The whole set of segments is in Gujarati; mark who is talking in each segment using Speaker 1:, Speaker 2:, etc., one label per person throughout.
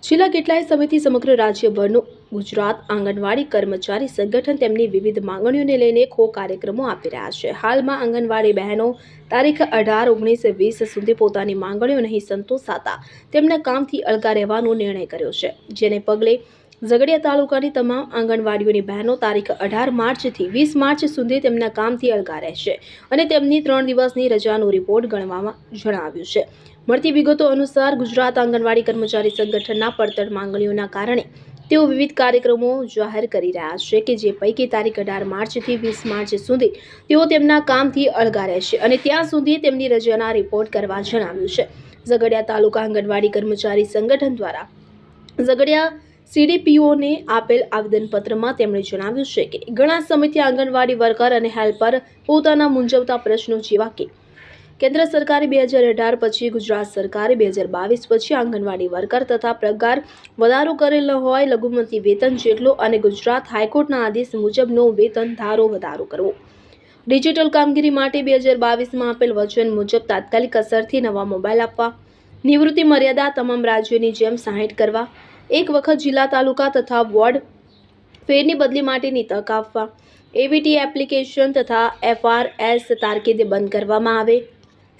Speaker 1: છેલ્લા કેટલાય સમયથી સમગ્ર રાજ્યભરનું ગુજરાત આંગણવાડી કર્મચારી સંગઠન તેમની વિવિધ માંગણીઓને લઈને કાર્યક્રમો આપી રહ્યા છે। હાલમાં આંગણવાડી બહેનો તારીખ 18, 19, 20 સુધી પોતાની માંગણીઓ નહીં સંતોષાતા તેમના કામથી અળગા રહેવાનો નિર્ણય કર્યો છે, જેને પગલે ઝઘડિયા તાલુકાની તમામ આંગણવાડીઓની બહેનો તારીખ 18 માર્ચથી 20 માર્ચ સુધી તેમના કામથી અળગા રહેશે અને તેમની 3 દિવસની રજાનો રિપોર્ટ ગણવામાં જણાવ્યું છે। મળતી વિગતો અનુસાર ગુજરાત આંગણવાડી કર્મચારી સંગઠનના પડતર માંગણીઓના કારણે તેઓ વિવિધ કાર્યક્રમો જાહેર કરી રહ્યા છે કે જે પૈકી તારીખ 18 માર્ચથી 20 માર્ચ સુધી તેઓ તેમના કામથી અળગા રહેશે અને ત્યાં સુધી તેમની રજાના રિપોર્ટ કરવા જણાવ્યું છે। ઝઘડિયા તાલુકા આંગણવાડી કર્મચારી સંગઠન દ્વારા ઝઘડિયા CDPOને આપેલ આવેદનપત્રમાં તેમણે જણાવ્યું છે કે ઘણા સમયથી આંગણવાડી વર્કર અને હેલ્પર પોતાના મૂંઝવતા પ્રશ્નો જેવા કે કેન્દ્ર સરકારે 2018 પછી ગુજરાત સરકારે 2022 પછી આંગણવાડી વર્કર તથા પગાર વધારો કરેલો હોય, લઘુમતી વેતન જેટલો અને ગુજરાત હાઈકોર્ટના આદેશ મુજબનો વેતન ધારો વધારો કરવો, ડિજિટલ કામગીરી માટે 2022માં આપેલ વચન મુજબ તાત્કાલિક અસરથી નવા મોબાઈલ આપવા, નિવૃત્તિ મર્યાદા તમામ રાજ્યોની જેમ 60 કરવા, એક વખત જિલ્લા તાલુકા તથા વોર્ડ ફેરની બદલી માટેની તક આપવા, AVT એપ્લિકેશન તથા FRS તાકીદે બંધ કરવામાં આવે,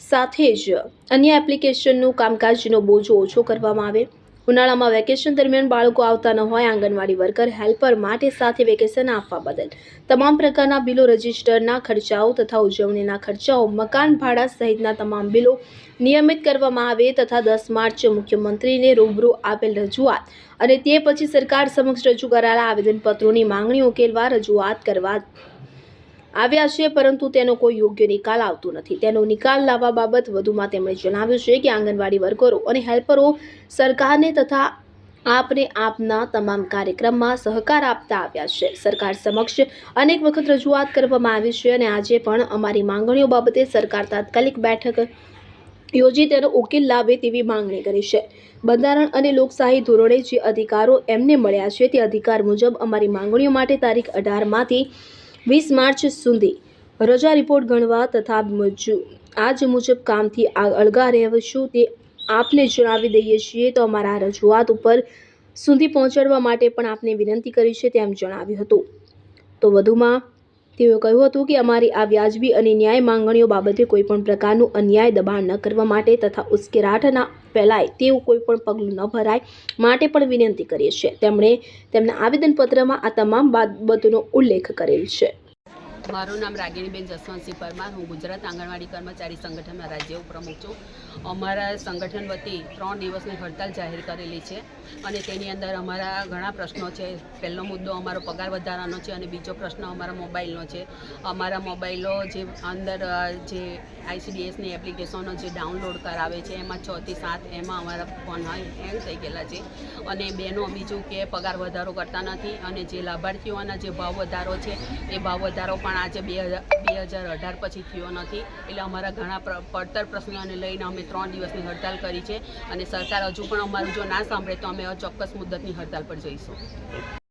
Speaker 1: સાથે જ અન્ય એપ્લિકેશનનું કામકાજનો બોજો ઓછો કરવામાં આવે, ઉનાળામાં વેકેશન દરમિયાન બાળકો આવતા ન હોય, આંગણવાડી વર્કર હેલ્પર માટે સાથે વેકેશન આપવા બદલ તમામ પ્રકારના બિલો, રજિસ્ટરના ખર્ચાઓ તથા ઉજવણીના ખર્ચાઓ, મકાન ભાડા સહિતના તમામ બિલો નિયમિત કરવામાં આવે તથા 10 માર્ચ મુખ્યમંત્રીને રૂબરૂ આપેલ રજૂઆત અને તે પછી સરકાર સમક્ષ રજૂ કરાયેલા આવેદનપત્રોની માંગણીઓ ઉકેલવા રજૂઆત કરવા આવ્યા છે, પરંતુ તેનો કોઈ યોગ્ય નિકાલ આવતો નથી। તેનો નિકાલ લાવવા બાબત વધુમાં તેમણે જણાવ્યું છે કે આંગણવાડી વર્કરો અને હેલ્પરો સરકારને તથા આપના તમામ કાર્યક્રમમાં સહકાર આપતા આવ્યા છે। સરકાર સમક્ષ અનેક વખત રજૂઆત કરવામાં આવી છે અને આજે પણ અમારી માંગણીઓ બાબતે સરકાર તાત્કાલિક બેઠક યોજી તેનો ઉકેલ લાવે તેવી માંગણી કરી છે। બંધારણ અને લોકશાહી ધોરણે જે અધિકારો એમને મળ્યા છે તે અધિકાર મુજબ અમારી માંગણીઓ માટે તારીખ 18 માંથી 20 માર્ચ સુધી રજા રિપોર્ટ ગણવા તથા આજ મુજબ કામથી અળગા રહેશું તે આપને જણાવી દઈએ છીએ। તો અમારા રજૂઆત ઉપર સુધી પહોંચાડવા માટે પણ આપને વિનંતી કરી છે તેમ જણાવ્યું હતું। તો વધુમાં તેઓએ કહ્યું હતું કે અમારી આ વ્યાજબી અને ન્યાય માંગણીઓ બાબતે કોઈપણ પ્રકારનું અન્યાય દબાણ ન કરવા માટે તથા ઉશ્કેરાટ ન ફેલાય તેવું કોઈપણ પગલું ન ભરાય માટે પણ વિનંતી કરીએ છીએ। તેમણે તેમના આવેદનપત્રમાં આ તમામ બાબતોનો ઉલ્લેખ કરેલ છે।
Speaker 2: મારું નામ રાગિણીબેન જસવંતસિંહ પરમાર, હું ગુજરાત આંગણવાડી કર્મચારી સંગઠનના રાજ્ય પ્રમુખ છું। અમારા સંગઠન વતી 3 દિવસની હડતાલ જાહેર કરેલી છે અને તેની અંદર અમારા ઘણા પ્રશ્નો છે। પહેલો મુદ્દો અમારો પગાર વધારાનો છે અને બીજો પ્રશ્ન અમારા મોબાઈલનો છે। અમારા મોબાઈલો જે અંદર જે ICDSની એપ્લિકેશનો જે ડાઉનલોડ કરાવે છે એમાં 6 થી 7 એમાં અમારા ફોન હેંગ થઈ ગયેલા છે અને બેનો બીજું કે પગાર વધારો કરતા નથી અને જે લાભાર્થીઓના જે ભાવ વધારો છે એ ભાવ વધારો પણ આજે 2018 પછી થયો નથી। એટલે અમારા ઘણા પડતર પ્રશ્નોને લઈને અમે 3 દિવસની હડતાલ કરી છે અને સરકાર હજુ પણ અમારું જો ના સાંભળે તો અમે અચોક્કસ મુદ્દતની હડતાલ પર જઈશું।